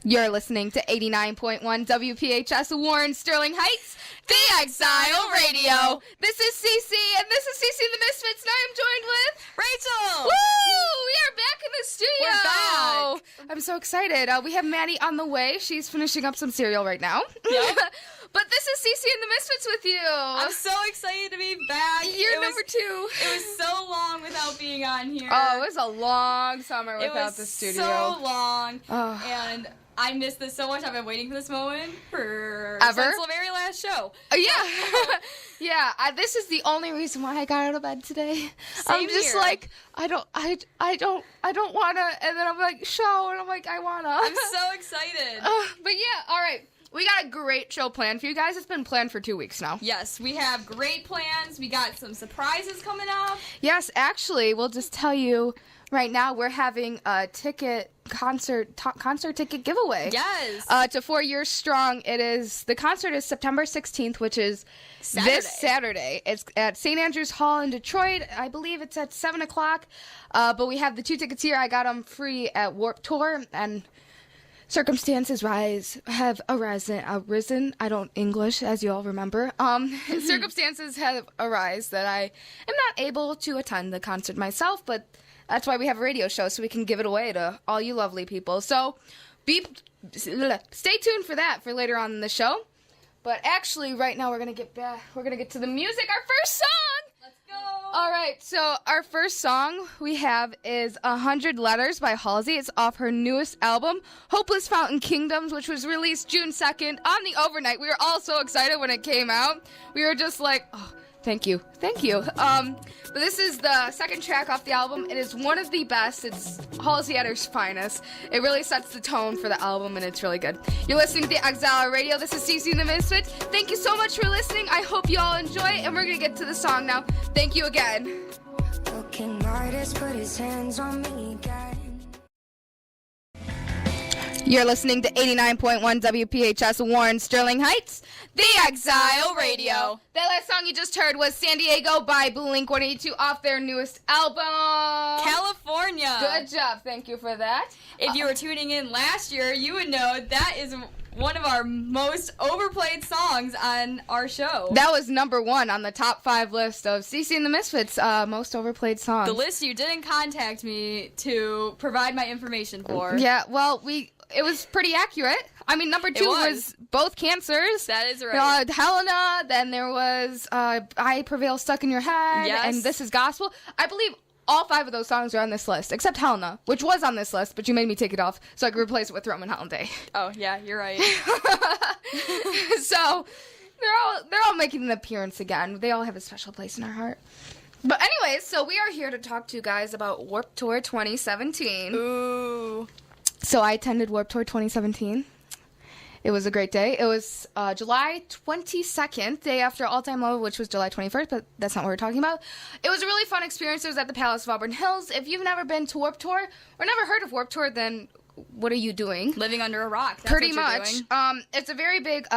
You're listening to 89.1 WPHS Warren, Sterling Heights, the Exile Radio. This is Cece, and this is Cece The Misfits, and I am joined with Rachel. Woo! We are back in the studio. We're back. I'm so excited. We have Maddie on the way. She's finishing up some cereal right now. Yep. But this is Cece and the Misfits with you. I'm so excited to be back. You're number two. It was so long without being on here. Oh, it was a long summer without the studio. So long. Oh. And I missed this so much. I've been waiting for this moment Ever? since the very last show. Yeah. Yeah, this is the only reason why I got out of bed today. I'm just here. like, I don't wanna, and then I'm like, show, and I'm like, I wanna. I'm so excited. But yeah, all right. We got a great show planned for you guys. It's been planned for 2 weeks now. Yes, we have great plans. We got some surprises coming up. Yes, actually, we'll just tell you right now we're having a concert ticket giveaway. Yes. To 4 Years Strong. The concert is September 16th, which is this Saturday. It's at St. Andrews Hall in Detroit. I believe it's at 7 o'clock. But we have the 2 tickets here. I got them free at Warped Tour, and circumstances have arisen. I don't English, as you all remember. Circumstances have arisen that I am not able to attend the concert myself, but that's why we have a radio show, so we can give it away to all you lovely people. So stay tuned for that for later on in the show. But actually, right now we're gonna get to the music. Our first song. Let's go. All right, so our first song we have is 100 Letters by Halsey. It's off her newest album, Hopeless Fountain Kingdoms, which was released June 2nd on the overnight. We were all so excited when it came out. We were just like, oh, thank you. But this is the second track off the album. It is one of the best. It's Halsey at her finest. It really sets the tone for the album, and it's really good. You're listening to the Exile Radio. This is Cece the Misfits. Thank you so much for listening. I hope you all enjoy, and we're going to get to the song now. Thank you again. Looking artist put his hands on me again. You're listening to 89.1 WPHS Warren, Sterling Heights, the Exile Radio. That last song you just heard was San Diego by Blink-182 off their newest album, California. Good job. Thank you for that. If you were tuning in last year, you would know that is one of our most overplayed songs on our show. That was number 1 on the top 5 list of Cece and the Misfits' most overplayed songs. The list you didn't contact me to provide my information for. Yeah, well, it was pretty accurate. I mean, number 2 was both cancers. That is right. Helena, then there was I Prevail Stuck in Your Head, yes, and This Is Gospel. I believe all 5 of those songs are on this list, except Helena, which was on this list, but you made me take it off so I could replace it with Roman Holiday. Oh, yeah, you're right. So, they're all making an appearance again. They all have a special place in our heart. But anyways, so we are here to talk to you guys about Warped Tour 2017. Ooh. So I attended Warped Tour 2017. It was a great day. It was July 22nd, day after All Time Low, which was July 21st, but that's not what we're talking about. It was a really fun experience. It was at the Palace of Auburn Hills. If you've never been to Warped Tour or never heard of Warped Tour, then what are you doing? Living under a rock. That's Pretty what you're much. doing. It's a very big,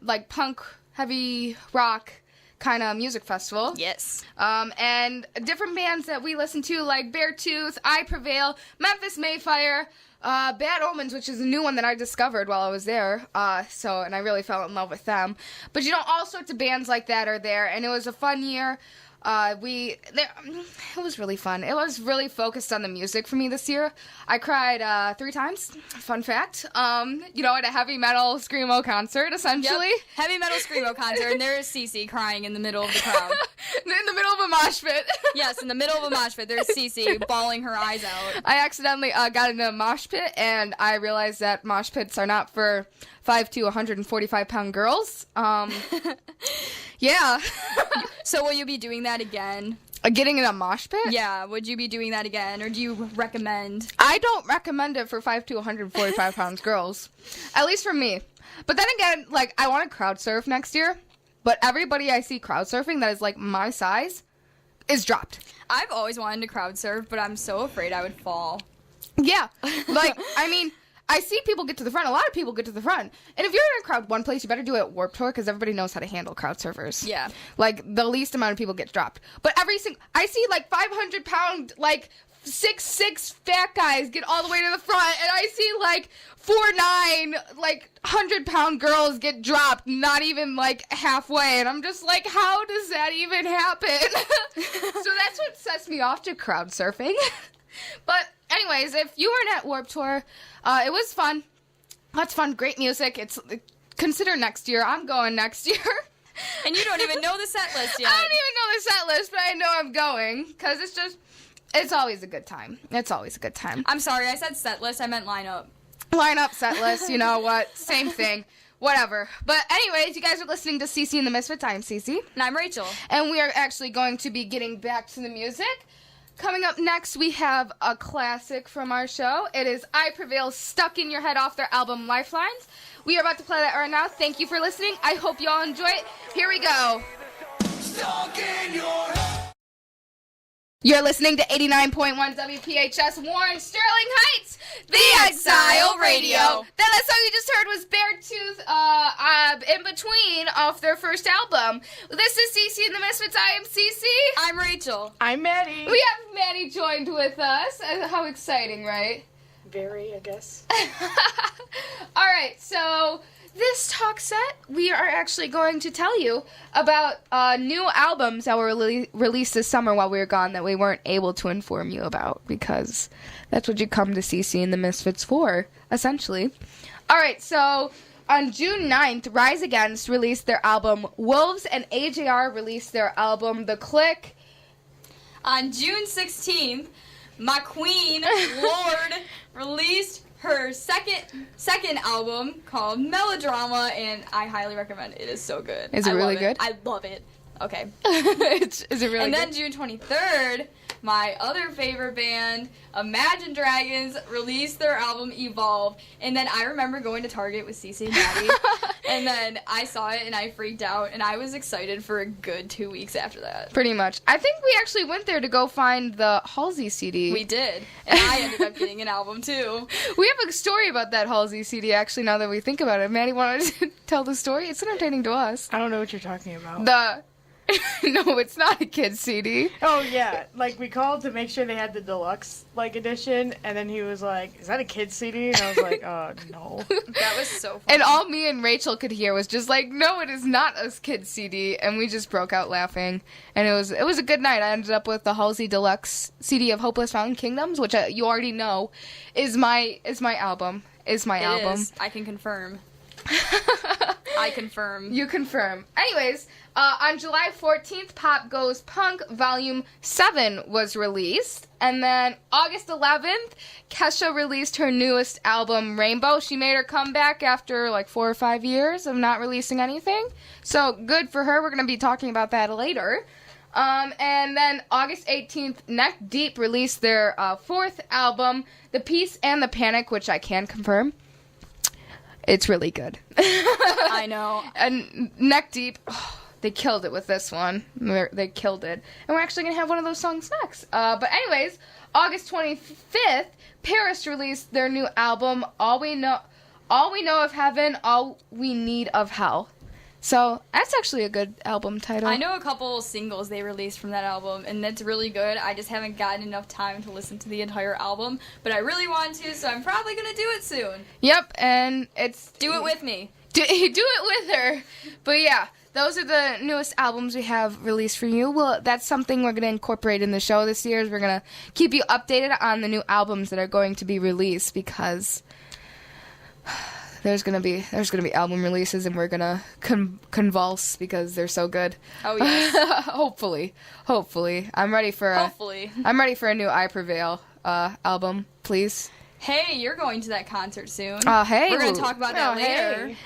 like punk, heavy rock kind of music festival. Yes. And different bands that we listen to, like Beartooth, I Prevail, Memphis Mayfire, Bad Omens, which is a new one that I discovered while I was there. And I really fell in love with them. But all sorts of bands like that are there, and it was a fun year. It was really fun. It was really focused on the music for me this year. I cried 3 times. Fun fact. At a heavy metal screamo concert, essentially. Yep. Heavy metal screamo concert, and there's Cece crying in the middle of the crowd. In the middle of a mosh pit. Yes, in the middle of a mosh pit, there's Cece bawling her eyes out. I accidentally got into a mosh pit, and I realized that mosh pits are not for 5 to 145-pound girls. Yeah. So will you be doing that again? Getting in a mosh pit? Yeah, would you be doing that again, or do you recommend? I don't recommend it for 5 to 145 pounds girls. At least for me. But then again, I want to crowd surf next year, but everybody I see crowd surfing that is, my size is dropped. I've always wanted to crowd surf, but I'm so afraid I would fall. Yeah. I see people get to the front. A lot of people get to the front. And if you're in a crowd one place, you better do it at Warped Tour because everybody knows how to handle crowd surfers. Yeah. The least amount of people get dropped. But I see 500-pound, 6'6" fat guys get all the way to the front, and I see like 4'9", like 100-pound girls get dropped, not even like halfway, and I'm just like, how does that even happen? So that's what sets me off to crowd surfing. But anyways, if you weren't at Warped Tour, it was fun. Lots of fun, great music. Consider next year. I'm going next year. And you don't even know the set list yet. I don't even know the set list, but I know I'm going because it's always a good time. It's always a good time. I'm sorry, I said set list. I meant lineup. Lineup, set list, you know what? Same thing. Whatever. But anyways, you guys are listening to Cece and the Misfits. I'm Cece. And I'm Rachel. And we are actually going to be getting back to the music. Coming up next, we have a classic from our show. It is I Prevail, Stuck in Your Head off their album Lifelines. We are about to play that right now. Thank you for listening. I hope you all enjoy it. Here we go. Stuck in your head. You're listening to 89.1 WPHS Warren, Sterling Heights, the Exile Radio. That song you just heard was Beartooth, In Between, off their first album. This is Cece and the Misfits. I am Cece. I'm Rachel. I'm Maddie. We have Maddie joined with us. How exciting, right? Very, I guess. All right, so this talk set, we are actually going to tell you about new albums that were released this summer while we were gone that we weren't able to inform you about, because that's what you come to CC and the Misfits for, essentially. All right, so on June 9th, Rise Against released their album Wolves, and AJR released their album The Click. On June 16th, my queen, Lorde, released her second album called Melodrama, and I highly recommend it. It is so good. Is it really good? I love it. Okay. Is it really good? And then June 23rd, my other favorite band, Imagine Dragons, released their album Evolve. And then I remember going to Target with Cece and Maddie, and then I saw it and I freaked out, and I was excited for a good 2 weeks after that. Pretty much. I think we actually went there to go find the Halsey CD. We did. And I ended up getting an album too. We have a story about that Halsey CD, actually, now that we think about it. Maddie wanted to tell the story. It's entertaining to us. I don't know what you're talking about. No, it's not a kid's CD. Oh, yeah. Like, we called to make sure they had the deluxe, edition, and then he was like, is that a kid's CD? And I was like, no. That was so funny. And all me and Rachel could hear was just like, no, it is not a kid's CD. And we just broke out laughing. And it was a good night. I ended up with the Halsey Deluxe CD of Hopeless Mountain Kingdoms, which you already know is my album. Is my album. Is. I can confirm. I confirm. You confirm. Anyways, on July 14th, Pop Goes Punk Volume 7 was released. And then August 11th, Kesha released her newest album, Rainbow. She made her comeback after 4 or 5 years of not releasing anything. So good for her. We're going to be talking about that later. And then August 18th, Neck Deep released their fourth album, The Peace and the Panic, which I can confirm. It's really good. I know. And Neck Deep, they killed it with this one. They killed it. And we're actually going to have one of those songs next. But anyways, August 25th, Paris released their new album, All We Know of Heaven, All We Need of Hell. So that's actually a good album title. I know a couple singles they released from that album, and that's really good. I just haven't gotten enough time to listen to the entire album, but I really want to, so I'm probably going to do it soon. Yep, and it's... Do it with me. Do it with her. But yeah, those are the newest albums we have released for you. Well, that's something we're going to incorporate in the show this year, is we're going to keep you updated on the new albums that are going to be released, because... There's gonna be album releases, and we're gonna convulse because they're so good. Oh yes. Hopefully, I'm ready for a new I Prevail album, please. Hey, you're going to that concert soon. Hey, we're gonna talk about that later.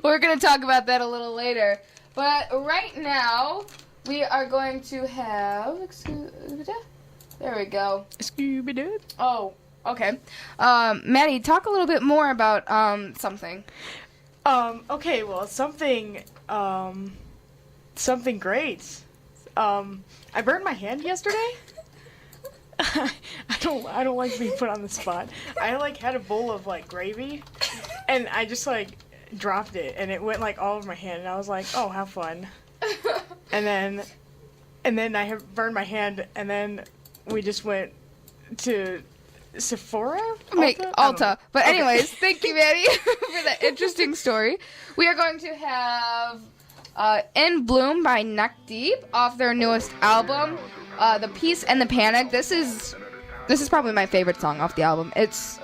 We're gonna talk about that a little later, but right now we are going to have. There we go. Scooby-Doo. Oh. Okay. Maddie, talk a little bit more about something. Okay, well, something great. I burned my hand yesterday. I don't like being put on the spot. I had a bowl of gravy, and I just dropped it, and it went all over my hand, and I was like, oh, have fun. and then I burned my hand, and then we just went to Sephora? Ulta. But anyways, thank you, Maddie, for that interesting story. We are going to have In Bloom by Neck Deep off their newest album, The Peace and the Panic. This is probably my favorite song off the album. It's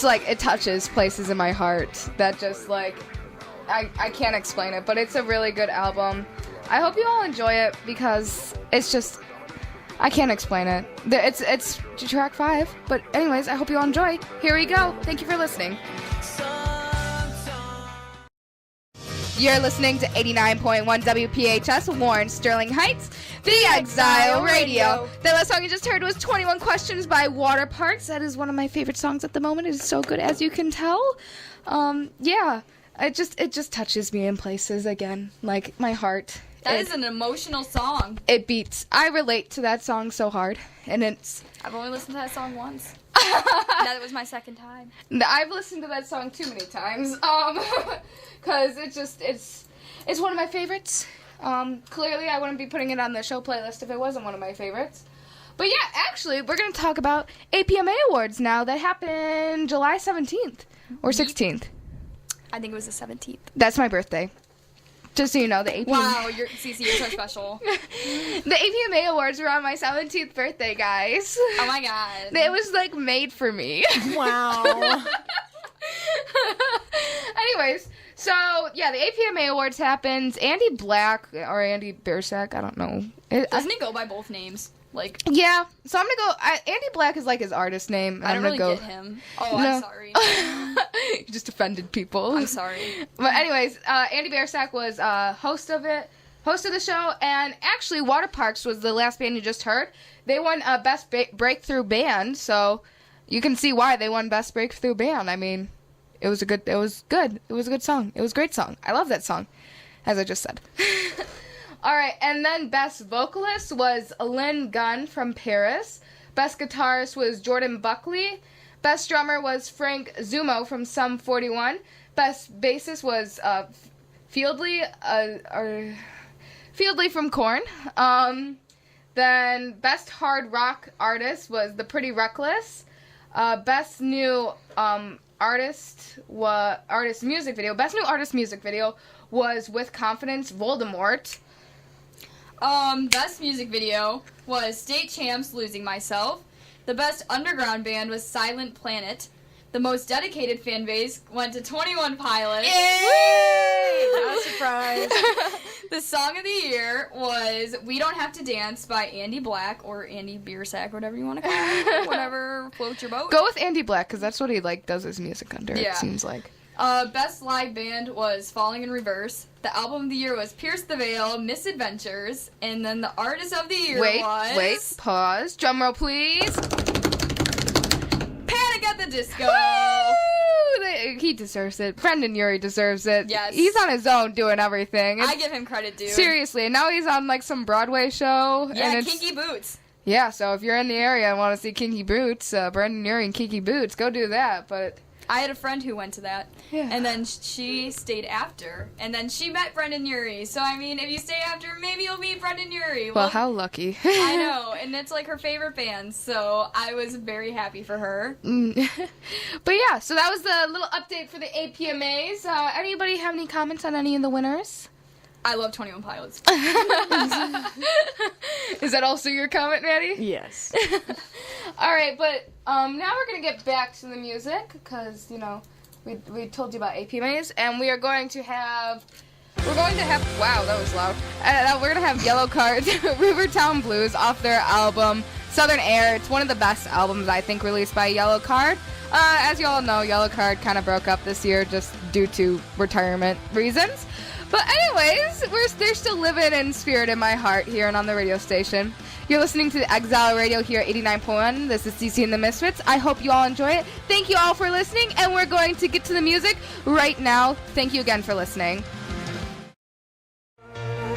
like it touches places in my heart that just like I can't explain it, but it's a really good album. I hope you all enjoy it because it's just I can't explain it. It's track 5, but anyways, I hope you all enjoy. Here we go. Thank you for listening. You're listening to 89.1 WPHS, Warren, Sterling Heights, The Exile Radio. The last song you just heard was 21 Questions by Water Parks. That is one of my favorite songs at the moment. It is so good, as you can tell. Yeah, it just touches me in places again, like my heart. That is an emotional song. It beats. I relate to that song so hard, and I've only listened to that song once. That was my second time. I've listened to that song too many times, because it's one of my favorites. Clearly, I wouldn't be putting it on the show playlist if it wasn't one of my favorites. But yeah, actually, we're going to talk about APMA Awards now that happened July 17th or 16th. I think it was the 17th. That's my birthday. Just so you know, the APMA... Wow, Cece, you're so special. The APMA Awards were on my 17th birthday, guys. Oh my god. It was, like, made for me. Wow. Anyways, so, yeah, the APMA Awards happened. Andy Black, or Andy Biersack, I don't know. Doesn't he go by both names? Like, yeah, so I'm gonna go. Andy Black is like his artist name. And I don't I'm gonna really go, get him. Oh, no. I'm sorry. You just offended people. I'm sorry. But anyways, Andy Biersack was host of the show, and actually Water Parks was the last band you just heard. They won Best Breakthrough Band, so you can see why they won Best Breakthrough Band. I mean, it was good. It was a good song. It was a great song. I love that song, as I just said. All right, and then Best Vocalist was Lynn Gunn from Paris. Best Guitarist was Jordan Buckley. Best Drummer was Frank Zumo from Sum 41. Best Bassist was Fieldley from Korn. Then Best Hard Rock Artist was The Pretty Reckless. Best New Artist Music Video. Best New Artist Music Video was With Confidence, Voldemort. Best music video was State Champs, Losing Myself. The best underground band was Silent Planet. The most dedicated fan base went to 21 Pilots. Yay! Not a surprise. The song of the year was We Don't Have to Dance by Andy Black, or Andy Biersack, whatever you want to call it. Whatever floats your boat. Go with Andy Black, because that's what he does his music under, Yeah. it seems like. Best live band was Falling in Reverse. The album of the year was Pierce the Veil, Misadventures. And then the artist of the year was... Wait, pause. Drum roll, please. Panic at the Disco. Woo! He deserves it. Brendan Urie deserves it. Yes. He's on his own doing everything. I give him credit, dude. Seriously, and now he's on like some Broadway show. Yeah, and Kinky Boots. Yeah, so if you're in the area and want to see Kinky Boots, Brendan Urie and Kinky Boots, go do that. But I had a friend who went to that, Yeah. and then she stayed after, and then she met Brendan Urie. So, I mean, if you stay after, maybe you'll meet Brendan Urie. well, how lucky. I know, and it's like her favorite band, so I was very happy for her. But yeah, so that was the little update for the APMAs. Anybody have any comments on any of the winners? I love 21 Pilots. Is that also your comment, Maddie? Yes. All right, but now we're going to get back to the music because, you know, we told you about APMAs, and we're going to have, wow, that was loud. We're going to have Yellow Card, Rivertown Blues off their album, Southern Air. It's one of the best albums, I think, released by Yellow Card. As you all know, Yellow Card kind of broke up this year just due to retirement reasons. But anyways, they're still living in spirit in my heart here and on the radio station. You're listening to the Exile Radio here at 89.1. This is Cece The Misfits. I hope you all enjoy it. Thank you all for listening, and we're going to get to the music right now. Thank you again for listening.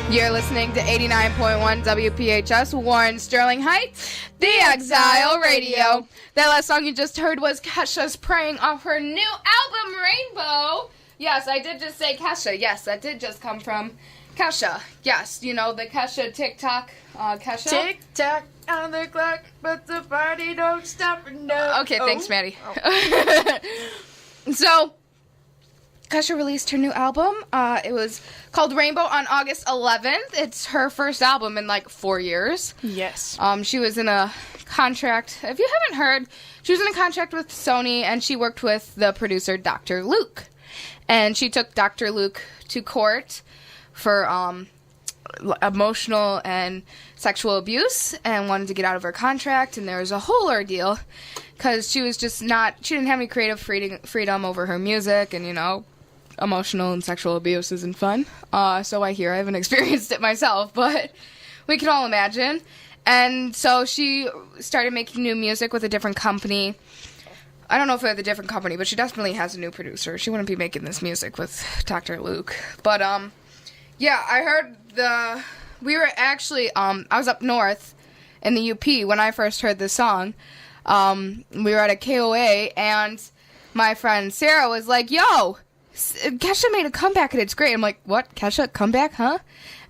You're listening to 89.1 WPHS, Warren, Sterling Heights, The Exile Radio. That last song you just heard was Kesha's Praying off her new album, Rainbow. Yes, I did just say Kesha. Yes, that did just come from Kesha. Yes, you know, the Kesha TikTok. Kesha? Tick-tock, on the clock, but the party don't stop. No. Okay, thanks, Maddie. Oh. So, Kesha released her new album. It was called Rainbow on August 11th. It's her first album in like 4 years. Yes. She was in a contract. If you haven't heard, she was in a contract with Sony, and she worked with the producer Dr. Luke. And she took Dr. Luke to court for emotional and sexual abuse and wanted to get out of her contract. And there was a whole ordeal because she was just not, she didn't have any creative freedom over her music, and, you know, emotional and sexual abuse isn't fun. So I haven't experienced it myself, but we can all imagine. And so she started making new music with a different company. I don't know if it's a different company, but she definitely has a new producer. She wouldn't be making this music with Dr. Luke. But, yeah, I heard we were actually, I was up north in the UP when I first heard this song. We were at a KOA, and my friend Sarah was like, yo, Kesha made a comeback, and it's great. I'm like, what? Kesha? Comeback, huh?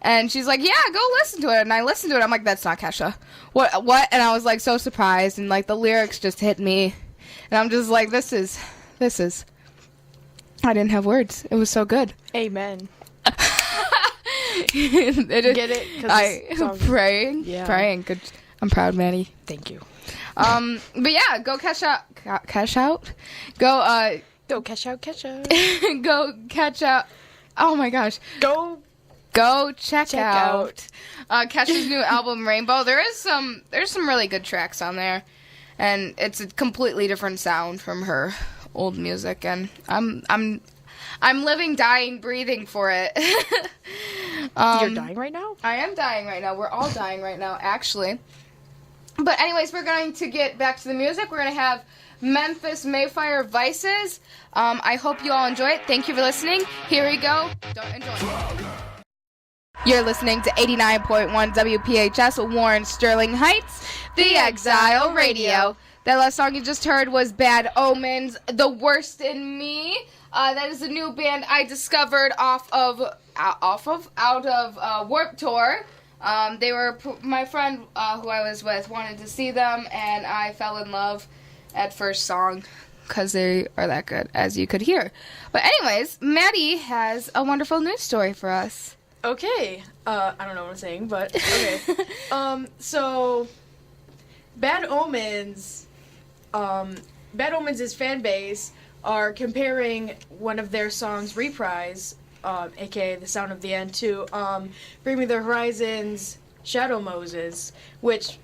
And she's like, yeah, go listen to it. And I listened to it. I'm like, that's not Kesha. What? And I was, like, so surprised, and, like, the lyrics just hit me. And I'm just like, this is. I didn't have words. It was so good. Amen. Get it? Praying. Yeah. Praying. Good. I'm proud, Manny. Thank you. But yeah, go cash out. Cash out? Go, Go cash out. go catch out. Oh my gosh. Go check out Kesha's new album Rainbow. There's some really good tracks on there, and it's a completely different sound from her old music, and I'm living, dying, breathing for it. You're dying right now? I am dying right now. We're all dying right now, actually. But anyways, we're going to get back to the music. We're going to have Memphis Mayfire Vices. I hope you all enjoy it. Thank you for listening. Here we go. Don't enjoy it. You're listening to 89.1 WPHS Warren Sterling Heights, The Exile Radio. That last song you just heard was Bad Omens, The Worst in Me. That is a new band I discovered out of Warped Tour. They were my friend who I was with wanted to see them, and I fell in love at first song because they are that good, as you could hear. But anyways, Maddie has a wonderful news story for us. Okay. I don't know what I'm saying, but okay. So Bad Omens' fan base are comparing one of their songs, Reprise, aka The Sound of the End, to Bring Me the Horizon's Shadow Moses, which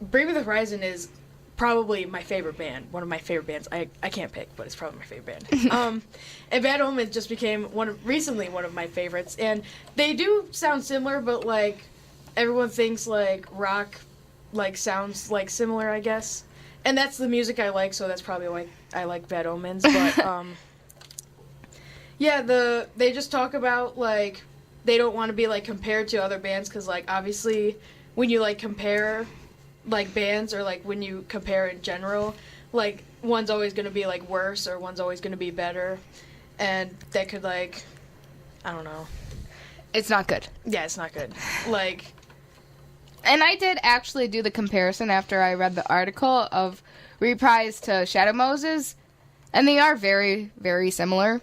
Bring Me the Horizon is probably my favorite band, one of my favorite bands. I can't pick, but it's probably my favorite band. And Bad Omens just became recently one of my favorites, and they do sound similar, but like everyone thinks like rock like sounds like similar, I guess. And that's the music I like, so that's probably why I like Bad Omens. But yeah, they just talk about like they don't want to be like compared to other bands because like obviously when you like compare like bands or like when you compare in general, like one's always going to be like worse or one's always going to be better, and that could like I don't know. It's not good. Yeah, it's not good. Like, and I did actually do the comparison after I read the article of Reprise to Shadow Moses, and they are very, very similar.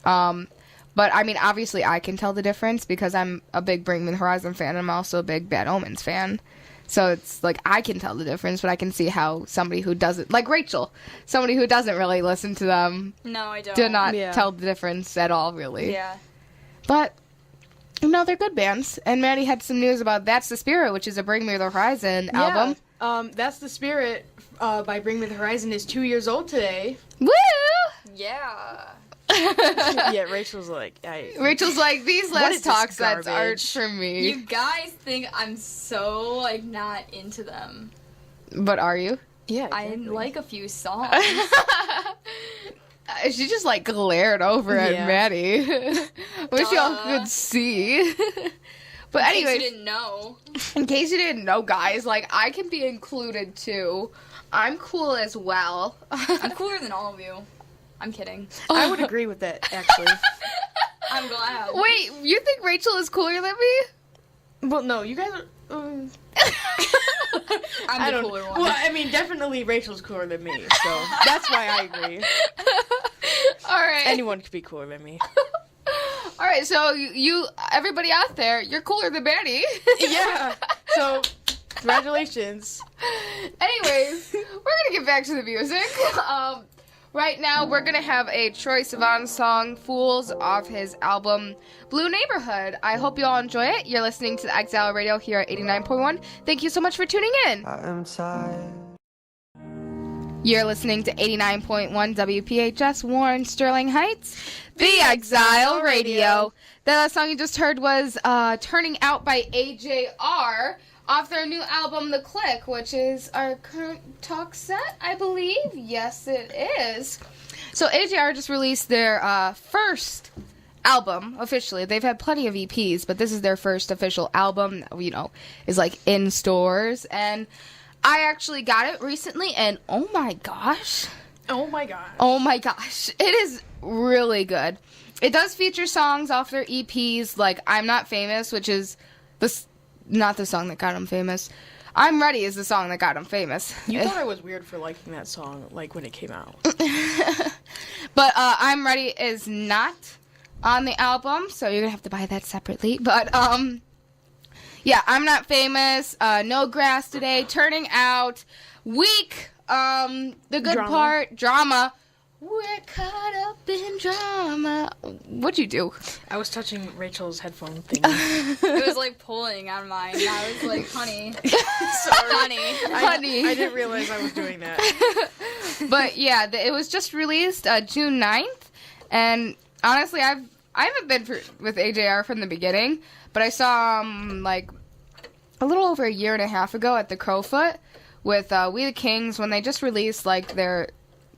But I mean, obviously, I can tell the difference because I'm a big Bring Me the Horizon fan, and I'm also a big Bad Omens fan. So it's like I can tell the difference, but I can see how somebody who doesn't, like Rachel, somebody who doesn't really listen to them, No, I don't. do not tell the difference at all, really. Yeah. But no, they're good bands. And Maddie had some news about That's the Spirit, which is a Bring Me the Horizon album. That's the Spirit by Bring Me the Horizon is 2 years old today. Woo! Yeah. Yeah, Rachel's like, these What last is this talk sets aren't garbage? for me. You guys think I'm so, like, not into them. But are you? yeah, I like a few songs. She just like glared over at Yeah. Maddie. Wish y'all could see. But In case anyway, you didn't know. in case you didn't know, guys, like I can be included too. I'm cool as well. I'm cooler than all of you. I'm kidding. I would agree with that, actually. I'm glad. Wait, you think Rachel is cooler than me? Well, no, you guys are... I'm the cooler one. Well, I mean, definitely Rachel's cooler than me, so that's why I agree. All right. Anyone could be cooler than me. All right, so you everybody out there, you're cooler than Maddie. Yeah. So, congratulations. Anyways, we're gonna get back to the music. Right now, we're gonna have a Troye Sivan song, "Fools," off his album Blue Neighborhood. I hope you all enjoy it. You're listening to the Exile Radio here at 89.1. Thank you so much for tuning in. I'm tired. You're listening to 89.1 WPHS Warren Sterling Heights, the Exile Radio. The last song you just heard was Turning Out by AJR off their new album, The Click, which is our current talk set, I believe. Yes, it is. So AJR just released their first album officially. They've had plenty of EPs, but this is their first official album that, is like in stores. And I actually got it recently, and oh my gosh. Oh my gosh. Oh my gosh. It is really good. It does feature songs off their EPs, like I'm Not Famous, which is not the song that got them famous. I'm Ready is the song that got them famous. You thought I was weird for liking that song, like, when it came out. But I'm Ready is not on the album, so you're going to have to buy that separately. But, yeah, I'm Not Famous, No Grass Today, Turning Out, Weak, The Good Drama. Part, Drama. We're caught up in drama. What'd you do? I was touching Rachel's headphone thing. It was like pulling on mine. And I was like, honey. Sorry. Honey. I didn't realize I was doing that. But yeah, it was just released June 9th. And honestly, I haven't been with AJR from the beginning, but I saw like a little over a year and a half ago at the Crowfoot with We the Kings when they just released like their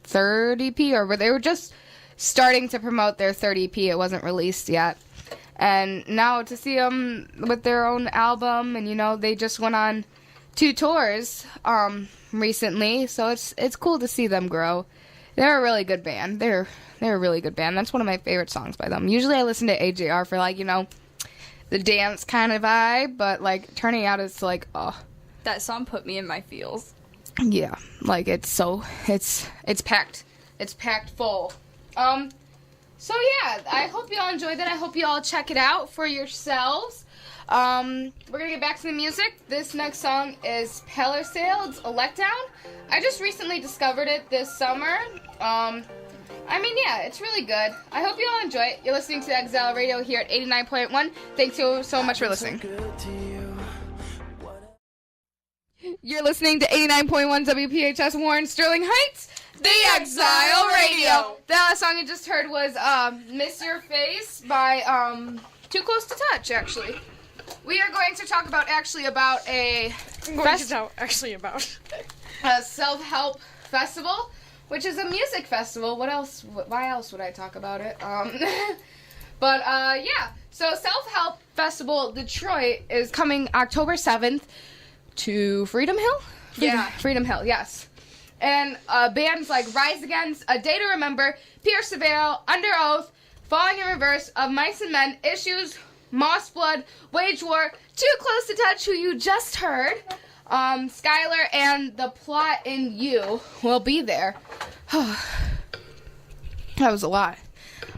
third EP, or where they were just starting to promote their third EP. It wasn't released yet. And now to see them with their own album, and they just went on 2 tours recently, so it's cool to see them grow. They're a really good band. They're a really good band. That's one of my favorite songs by them. Usually I listen to AJR for like, the dance kind of vibe, but like Turning Out is like, oh. That song put me in my feels. Yeah, like it's packed. It's packed full. So yeah, I hope you all enjoyed that. I hope you all check it out for yourselves. We're gonna get back to the music. This next song is Palisades, A Letdown. I just recently discovered it this summer. Yeah, it's really good. I hope you all enjoy it. You're listening to Exile Radio here at 89.1. Thanks so much for listening. You're listening to 89.1 WPHS Warren Sterling Heights, the Exile Radio. The last song you just heard was Miss Your Face by Too Close to Touch, actually. We are going to talk about a self-help festival, which is a music festival. Why else would I talk about it? Yeah. So Self-Help Festival Detroit is coming October 7th. To Freedom Hill? Freedom Hill, yes. And bands like Rise Against, A Day to Remember, Pierce the Veil, Under Oath, Falling in Reverse, Of Mice and Men, Issues, Moss Blood, Wage War, Too Close to Touch, who you just heard, Skylar, and The Plot in You will be there. That was a lot.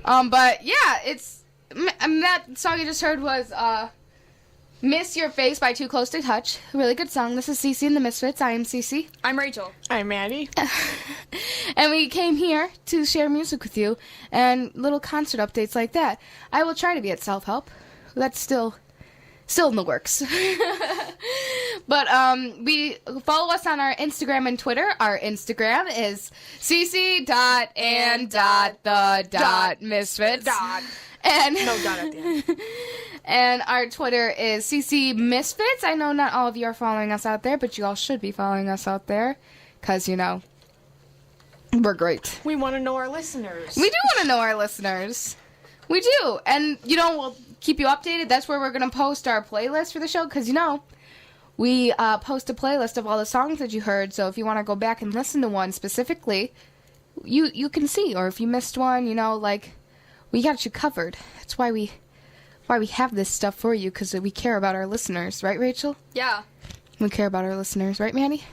But yeah, that song you just heard was, Miss Your Face by Too Close to Touch. A really good song. This is Cece The Misfits. I am Cece. I'm Rachel. I'm Maddie. And we came here to share music with you and little concert updates like that. I will try to be at Self-Help. That's still in the works. But we follow us on our Instagram and Twitter. Our Instagram is cc.and.the.misfits. And No dot at the end. And our Twitter is CC Misfits. I know not all of you are following us out there, but you all should be following us out there. Because, we're great. We We want to know our listeners. do want to know our listeners. We do. And, we'll keep you updated. That's where we're going to post our playlist for the show. Because, we post a playlist of all the songs that you heard. So if you want to go back and listen to one specifically, you can see. Or if you missed one, we got you covered. That's why we have this stuff for you, because we care about our listeners, right, Rachel? Yeah. We care about our listeners, right, Manny?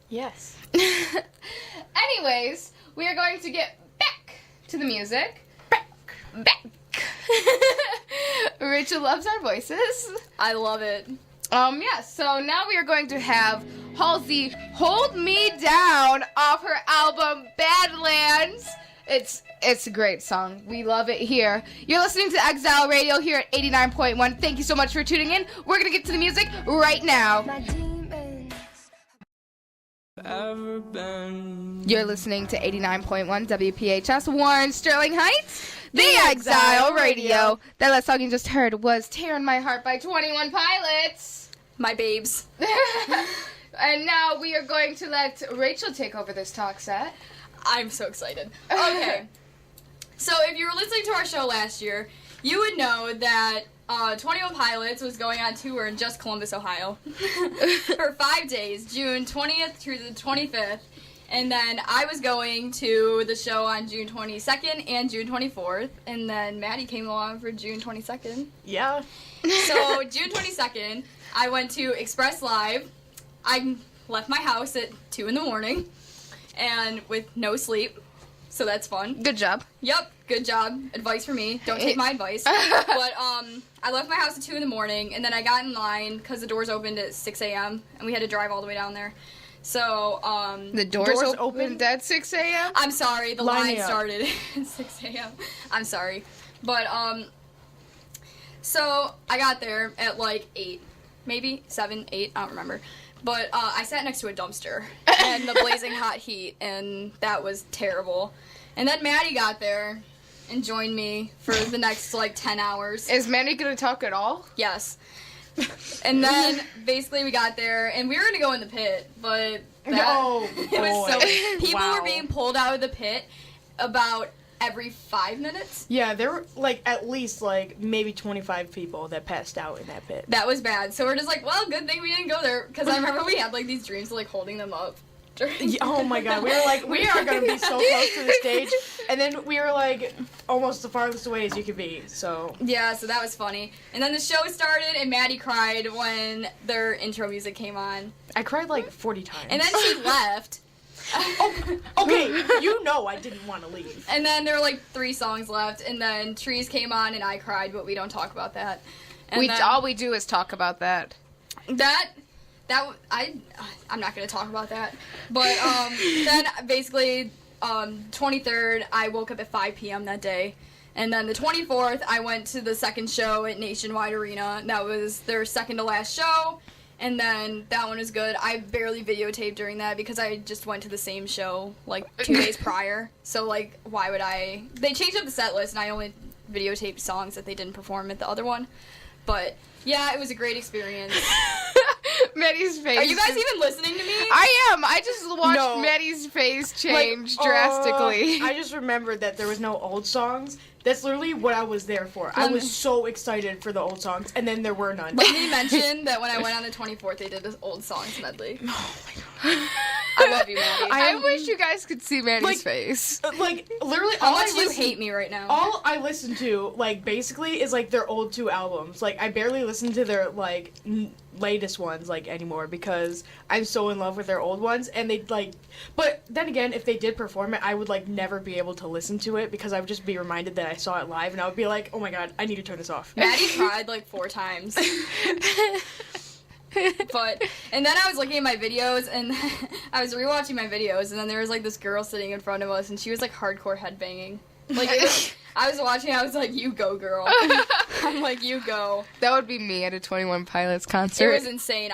Yes. Anyways, we are going to get back to the music. Back. Rachel loves our voices. I love it. So now we are going to have Halsey Hold Me Down off her album Badlands. It's a great song. We love it here. You're listening to Exile Radio here at 89.1. Thank you so much for tuning in. We're going to get to the music right now. You're listening to 89.1 WPHS Warren Sterling Heights, the Exile Radio. That last song you just heard was Tearing My Heart by 21 Pilots. My babes. And now we are going to let Rachel take over this talk set. I'm so excited. Okay. So if you were listening to our show last year, you would know that 21 Pilots was going on tour in just Columbus, Ohio for 5 days, June 20th through the 25th. And then I was going to the show on June 22nd and June 24th. And then Maddie came along for June 22nd. Yeah. So June 22nd, I went to Express Live. I left my house at 2 in the morning and with no sleep. So that's fun. Good job. Yep, good job. Advice for me. Don't take my advice. But I left my house at 2 in the morning, and then I got in line because the doors opened at 6 a.m., and we had to drive all the way down there. So, the doors opened at 6 a.m.? I'm sorry, the line started at 6 a.m. I'm sorry. But, so I got there at like 8, maybe 7, 8, I don't remember. But I sat next to a dumpster in the blazing hot heat, and that was terrible. And then Maddie got there and joined me for the next, 10 hours. Is Maddie going to talk at all? Yes. And then, basically, we got there, and we were going to go in the pit, but it was so... People were being pulled out of the pit about every 5 minutes. Yeah, there were, at least, maybe 25 people that passed out in that pit. That was bad. So we're just well, good thing we didn't go there, because I remember we had, these dreams of, holding them up. Oh my god, we were we are going to be so close to the stage, and then we were, almost the farthest away as you could be, so... Yeah, so that was funny. And then the show started, and Maddie cried when their intro music came on. I cried, 40 times. And then she left. Okay, I didn't want to leave. And then there were 3 songs left, and then Trees came on, and I cried, but we don't talk about that. And all we do is talk about that. I'm not going to talk about that. But then basically 23rd, I woke up at 5 p.m. that day. And then the 24th, I went to the second show at Nationwide Arena. And that was their second to last show. And then that one was good. I barely videotaped during that because I just went to the same show 2 days prior. So why would I? They changed up the set list, and I only videotaped songs that they didn't perform at the other one. But yeah, it was a great experience. Maddie's face. Are you guys even listening to me? I am. I just watched Maddie's face change drastically. I just remembered that there was no old songs. That's literally what I was there for. I was so excited for the old songs, and then there were none. Let me mention that when I went on the 24th, they did this old songs medley. Oh my god. I love you, Maddie. I wish you guys could see Maddie's face. Literally, how much do you hate me right now? All I listen to, basically, is, their old 2 albums. I barely listen to their, latest ones, anymore, because I'm so in love with their old ones, and they, but then again, if they did perform it, I would, never be able to listen to it, because I would just be reminded that I saw it live, and I would be like, oh my god, I need to turn this off. Maddie cried, 4 times. And then I was looking at my videos, and I was rewatching my videos, and then there was, this girl sitting in front of us, and she was, hardcore headbanging. I was watching, I was like, you go, girl. I'm like, you go. That would be me at a 21 Pilots concert. It was insane.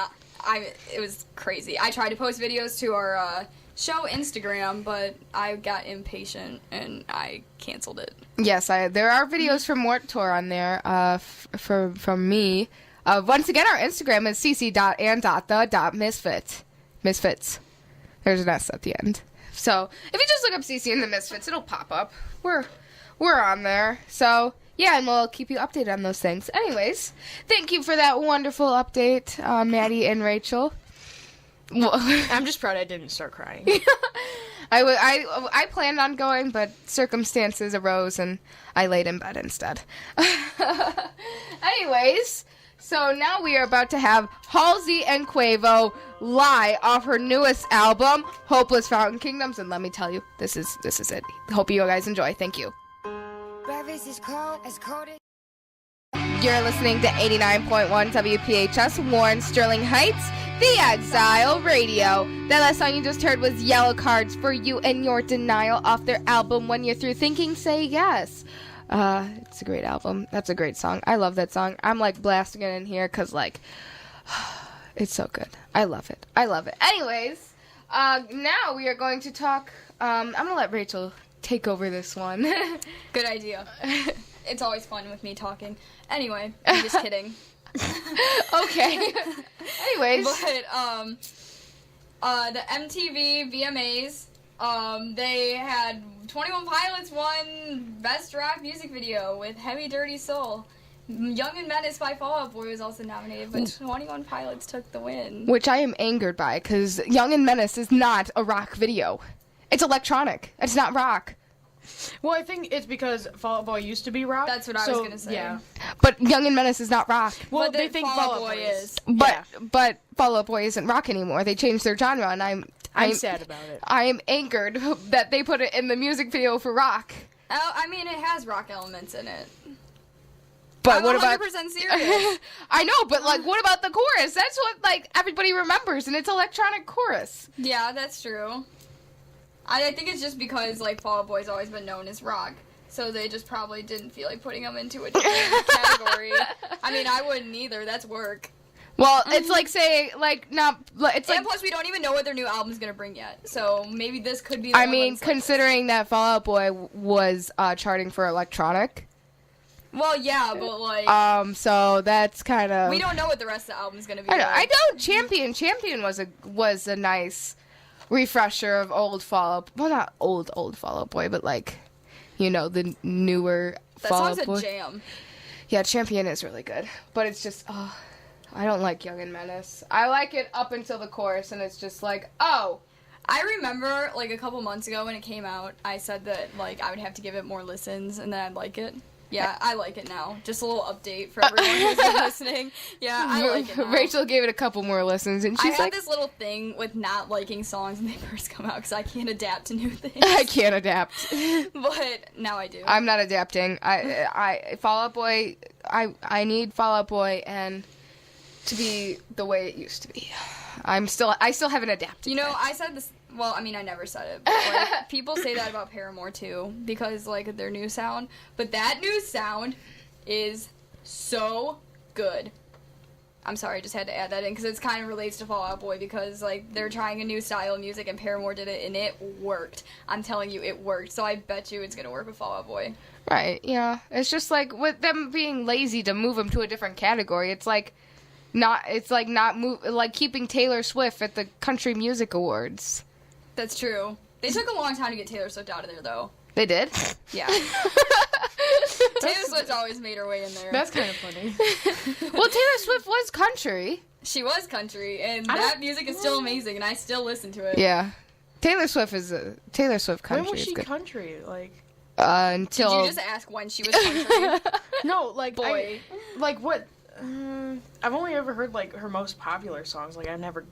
It was crazy. I tried to post videos to our show Instagram, but I got impatient, and I canceled it. Yes, there are videos from Warped Tour on there from me. Once again, our Instagram is cc.and.the.misfits. Misfits. There's an S at the end. So, if you just look up Cece and the Misfits, it'll pop up. We're on there. So, yeah, and we'll keep you updated on those things. Anyways, thank you for that wonderful update, Maddie and Rachel. I'm just proud I didn't start crying. I planned on going, but circumstances arose, and I laid in bed instead. Anyways, So now we are about to have Halsey and Quavo lie off her newest album, Hopeless Fountain Kingdoms, and let me tell you, this is it. Hope you guys enjoy. Thank you. Breakfast is cold as You're listening to 89.1 WPHS Warren Sterling Heights, The Exile Radio. That last song you just heard was Yellow Cards for You and Your Denial off their album When You're Through Thinking, Say Yes. It's a great album. That's a great song. I love that song. I'm like blasting it in here because like it's so good. I love it. Anyways, now we are going to talk. I'm gonna let Rachel take over this one. Good idea. It's always fun with me talking. Anyway, I'm just kidding. Okay. Anyways, but the MTV VMAs. They had 21 Pilots won Best Rap Music Video with Heavy Dirty Soul. Young and Menace by Fall Out Boy was also nominated, but 21 Pilots took the win. Which I am angered by, because Young and Menace is not a rock video. It's electronic. It's not rock. Well, I think it's because Fall Out Boy used to be rock. That's what I was gonna say. Yeah. But Young and Menace is not rock. Well, but they think Fall Out Boy is. But Fall Out Boy isn't rock anymore. They changed their genre, and I'm sad about it. I am angered that they put it in the music video for rock. Oh, I mean, it has rock elements in it. But I'm what 100% about? serious. I know, but like, what about the chorus? That's what like everybody remembers, and it's electronic chorus. Yeah, that's true. I think it's just because like Fall Out Boy's always been known as rock, so they just probably didn't feel like putting them into a different category. I mean, I wouldn't either. That's work. Well, it's like saying like not. It's And like plus, we don't even know what their new album's gonna bring yet. So maybe this could be. I mean, considering that Fall Out Boy was charting for electronic. Well, yeah, but like. So that's kind of. We don't know what the rest of the album's gonna be. I don't. Champion was a nice refresher of old Fall Out. Well, not old Fall Out Boy, but like, you know, the newer That Fall Out song's Boy. a jam. Yeah, Champion is really good, but it's just. I don't like Young and Menace. I like it up until the chorus, and it's just like, oh. I remember, like, a couple months ago when it came out, I said that, like, I would have to give it more listens, and then I'd like it. Yeah, I like it now. Just a little update for everyone who's been listening. Yeah, I like it now. Rachel gave it a couple more listens, and she's I like... have this little thing with not liking songs when they first come out, because I can't adapt to new things. I can't adapt. But now I do. I'm not adapting. I Fall Out Boy, I need Fall Out Boy, and... to be the way it used to be. I still haven't adapted. You know, I said this, well, I mean, I never said it, but, like, people say that about Paramore, too, because, like, their new sound, but that new sound is so good. I'm sorry, I just had to add that in, because it kind of relates to Fall Out Boy, because, like, they're trying a new style of music, and Paramore did it, and it worked. I'm telling you, it worked, so I bet you it's going to work with Fall Out Boy. Right, yeah. It's just, like, with them being lazy to move them to a different category, it's like... keeping Taylor Swift at the Country Music Awards. That's true. They took a long time to get Taylor Swift out of there, though. They did? Yeah. Taylor Swift's always made her way in there. That's kind of funny. Well, Taylor Swift was country. She was country, and that music is still amazing, and I still listen to it. Yeah. Taylor Swift country. When was she is good. country? Like, until... Did you just ask when she was country? no, like, Boy. like what... I've only ever heard, like, her most popular songs. Like, I've never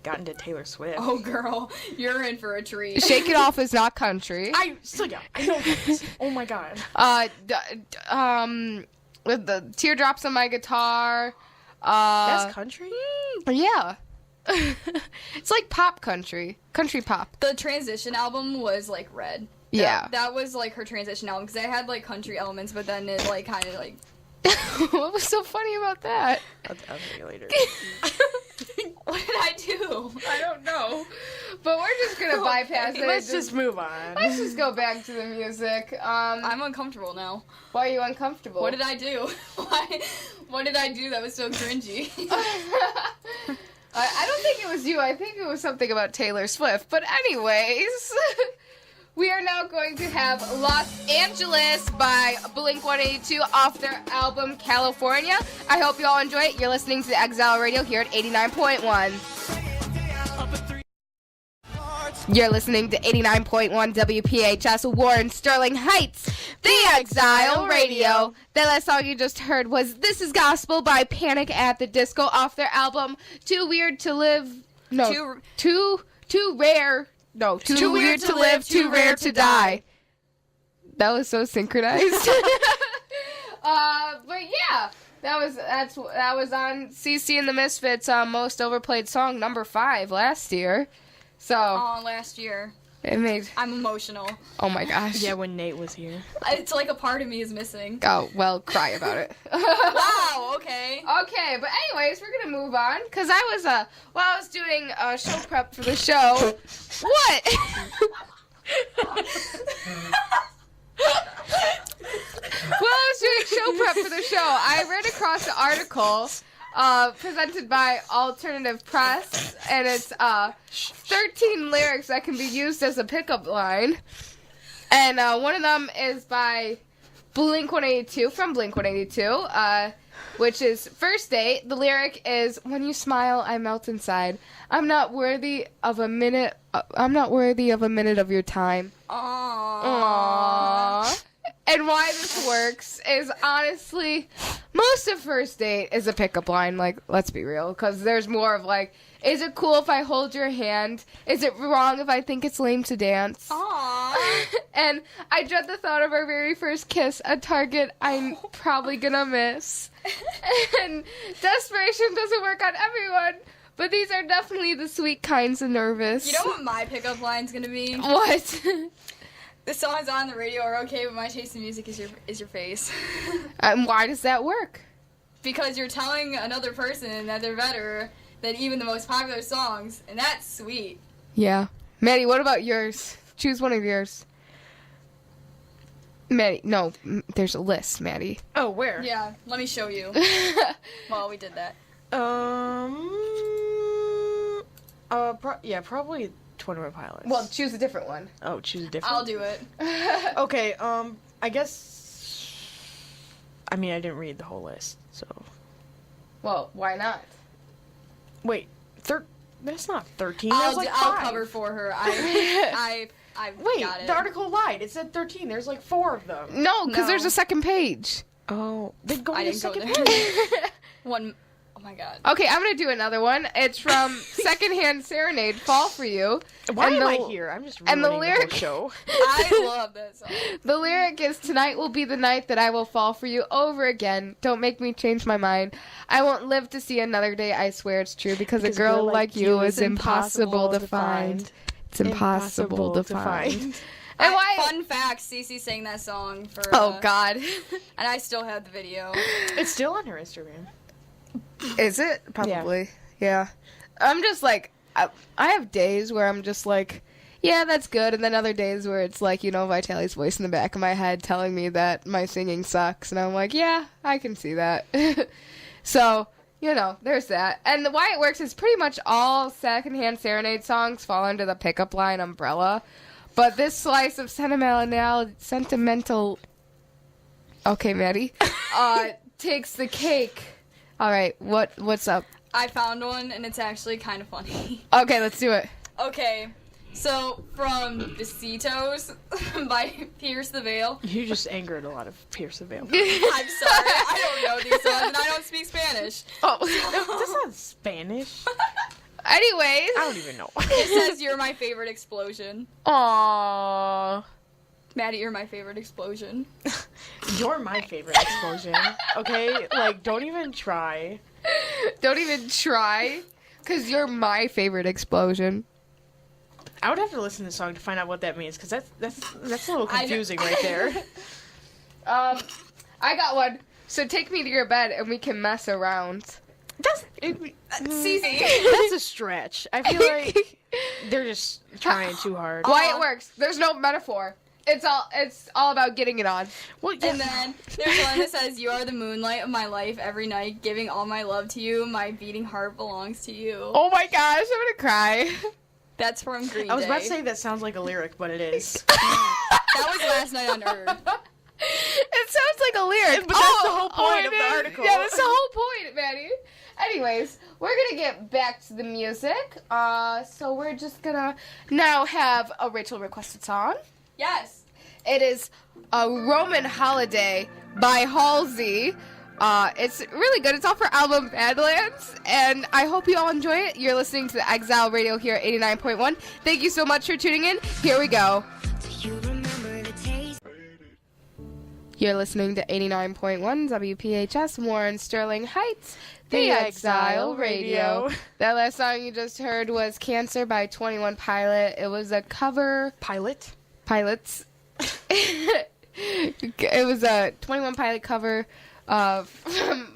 gotten to Taylor Swift. Oh, girl, you're in for a treat. Shake It Off is not country. I know this. Oh, my God. With the Teardrops on My Guitar. That's country? Yeah. It's like pop country. Country pop. The Transition album was, like, Red. Yeah. That was, like, her transition album, because it had, like, country elements, but then it, like, kind of, like... What was so funny about that? I'll tell you later. What did I do? I don't know. But we're just gonna bypass it. Let's just move on. Let's just go back to the music. I'm uncomfortable now. Why are you uncomfortable? What did I do? What did I do that was so cringy? I don't think it was you. I think it was something about Taylor Swift. But anyways... We are now going to have Los Angeles by Blink-182 off their album California. I hope you all enjoy it. You're listening to the Exile Radio here at 89.1. You're listening to 89.1 WPHS Warren Sterling Heights, the Exile Radio. The last song you just heard was This Is Gospel by Panic at the Disco off their album Too Weird to Live. No, too rare. No, too weird to live, too rare to die. That was so synchronized. But yeah, that was on Cece and the Misfits' most overplayed song, number 5 last year. So last year. I'm emotional. Oh my gosh. Yeah, when Nate was here. It's like a part of me is missing. Oh, well, cry about it. Wow, okay. Okay, but anyways, we're going to move on. Because I was doing show prep for the show. What? While I was doing show prep for the show, I ran across an article presented by Alternative Press, and it's 13 lyrics that can be used as a pickup line. And one of them is by Blink-182, from Blink-182, which is First Date. The lyric is, when you smile, I melt inside. I'm not worthy of a minute of your time. Aww. And why this works is, honestly, most of First Date is a pickup line, like, let's be real, because there's more of, like, is it cool if I hold your hand? Is it wrong if I think it's lame to dance? Aww. And I dread the thought of our very first kiss, a target I'm probably gonna miss. And desperation doesn't work on everyone, but these are definitely the sweet kinds of nervous. You know what my pickup line's gonna be? What? The songs on the radio are okay, but my taste in music is your face. Why does that work? Because you're telling another person that they're better than even the most popular songs, and that's sweet. Yeah. Maddie, what about yours? Choose one of yours. Maddie, no, there's a list, Maddie. Oh, where? Yeah, let me show you. Well, we did that. Probably 21 Pilots. Well, choose a different one. Oh, choose a different I'll do it. Okay, I guess... I mean, I didn't read the whole list, so... Well, why not? Wait, that's not 13. That's like 5. I'll cover for her. I Wait, got it. the article lied. It said 13. There's like 4 of them. No, because No. there's a second page. Oh, then go I to the didn't go second there. page. One. Oh my god. Okay, I'm going to do another one. It's from Secondhand Serenade, Fall For You. Why And am the- I here? I'm just and ruining the the whole lyric- show. I love that song. The lyric is, tonight will be the night that I will fall for you over again. Don't make me change my mind. I won't live to see another day. I swear it's true because a girl like you is impossible to find. It's impossible to find. And why? Fun fact: Cece sang that song for. Oh God. And I still have the video. It's still on her Instagram. Is it? Probably. Yeah. I'm just like, I have days where I'm just like, yeah, that's good. And then other days where it's like, Vitali's voice in the back of my head telling me that my singing sucks. And I'm like, yeah, I can see that. So, there's that. And why it works is pretty much all Secondhand Serenade songs fall under the pickup line umbrella. But this slice of sentimental... Okay, Maddie. Takes the cake. All right, what's up? I found one, and it's actually kind of funny. Okay, let's do it. Okay, so from Besitos by Pierce the Veil. You just angered a lot of Pierce the Veil. I'm sorry, I don't know these songs, and I don't speak Spanish. Oh. That's not Spanish. Anyways. I don't even know. It says, "You're my favorite explosion." Aww. Maddie, you're my favorite explosion. You're my favorite explosion. Okay? Like, don't even try. Don't even try. Because you're my favorite explosion. I would have to listen to the song to find out what that means, because that's a little confusing right there. I got one. So take me to your bed and we can mess around. Cece. That's a stretch. I feel like they're just trying too hard. Why it works. There's no metaphor. It's all about getting it on. Well, yeah. And then there's one that says, "You are the moonlight of my life every night, giving all my love to you. My beating heart belongs to you." Oh my gosh, I'm gonna cry. That's from Green Day. I was about to say that sounds like a lyric, but it is. That was Last Night on Earth. It sounds like a lyric. But that's the whole point of the article. Yeah, that's the whole point, Maddie. Anyways, we're gonna get back to the music. So we're just gonna now have a Rachel requested song. Yes. It is a Roman Holiday by Halsey. It's really good. It's off her album Badlands, and I hope you all enjoy it. You're listening to the Exile Radio here at 89.1. Thank you so much for tuning in. Here we go. You're listening to 89.1 WPHS, Warren Sterling Heights, the Exile Radio. That last song you just heard was Cancer by 21 Pilot. It was a cover. Pilots. It was a 21 Pilot cover of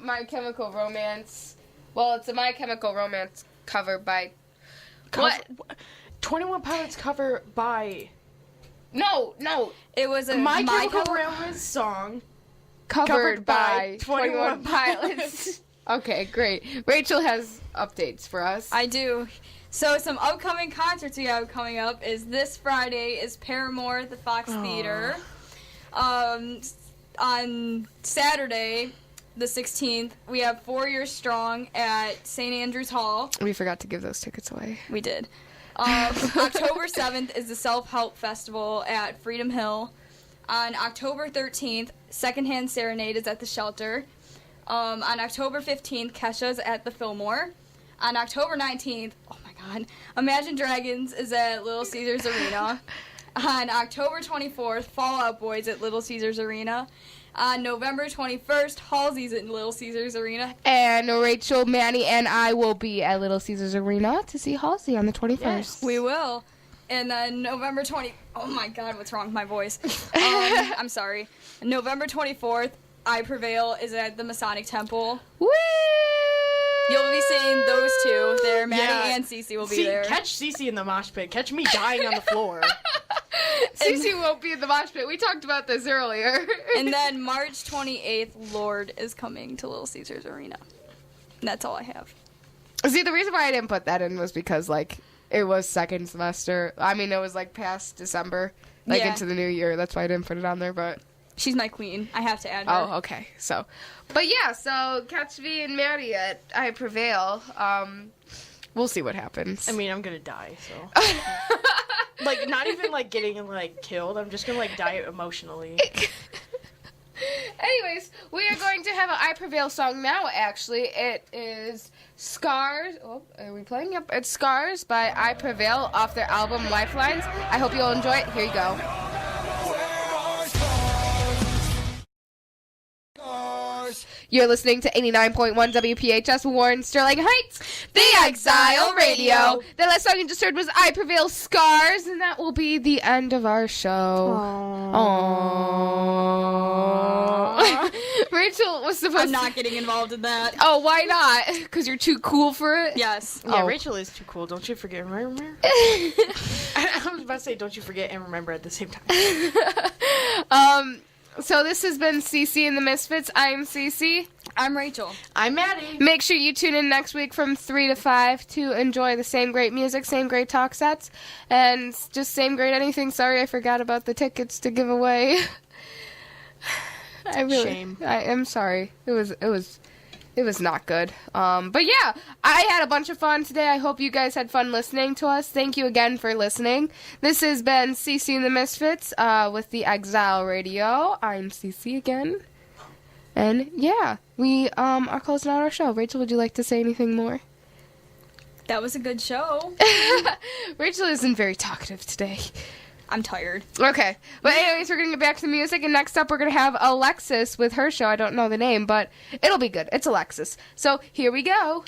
My Chemical Romance. Well, it's a My Chemical Romance cover by... What? 21 Pilots cover by... No. It was a My Chemical Romance song Covered by 21 Pilots. Okay, great. Rachel has updates for us. I do. So some upcoming concerts we have coming up is this Friday is Paramore at the Fox Theater. On Saturday, the 16th, we have 4 Years Strong at St. Andrew's Hall. We forgot to give those tickets away. We did. October 7th is the Self-Help Festival at Freedom Hill. On October 13th, Secondhand Serenade is at the Shelter. On October 15th, Kesha's at the Fillmore. On October 19th, oh my god, Imagine Dragons is at Little Caesars Arena. On October 24th, Fall Out Boys at Little Caesars Arena. On November 21st, Halsey's at Little Caesars Arena. And Rachel, Manny, and I will be at Little Caesars Arena to see Halsey on the 21st. Yes, we will. And then November 20... Oh my god, what's wrong with my voice? I'm sorry. November 24th, I Prevail is at the Masonic Temple. Woo! You'll be seeing those two there. Maddie and Cece will be there. Catch Cece in the mosh pit. Catch me dying on the floor. Cece won't be in the mosh pit. We talked about this earlier. And then March 28th, Lord is coming to Little Caesars Arena. And that's all I have. See, the reason why I didn't put that in was because, like, it was second semester. I mean, it was, like, past December, like, into the new year. That's why I didn't put it on there, but... She's my queen. I have to add her. Oh, okay. So, but yeah, so catch me and Maddie at I Prevail. We'll see what happens. I mean, I'm gonna die, so... Like, not even, like, getting, like, killed. I'm just gonna, like, die emotionally. Anyways, we are going to have an I Prevail song now, actually. It is Scars. Oh, are we playing? Yep. It's Scars by I Prevail off their album Lifelines. I hope you'll enjoy it. Here you go. You're listening to 89.1 WPHS Warren Sterling Heights, the Exile Radio. The last song you just heard was I Prevail Scars, and that will be the end of our show. Aww. Rachel was supposed I'm not getting involved in that. Oh, why not? Because you're too cool for it? Yes. Yeah, Rachel is too cool. Don't you forget and remember? I was about to say, don't you forget and remember at the same time. So this has been Cece The Misfits. I'm Cece. I'm Rachel. I'm Maddie. Make sure you tune in next week from 3 to 5 to enjoy the same great music, same great talk sets, and just same great anything. Sorry I forgot about the tickets to give away. Shame. I am sorry. It was not good. But yeah, I had a bunch of fun today. I hope you guys had fun listening to us. Thank you again for listening. This has been Cece The Misfits with the Exile Radio. I'm Cece again. And yeah, we are closing out our show. Rachel, would you like to say anything more? That was a good show. Rachel isn't very talkative today. I'm tired. Okay. But anyways, we're going to get back to the music, and next up we're going to have Alexis with her show. I don't know the name, but it'll be good. It's Alexis. So here we go.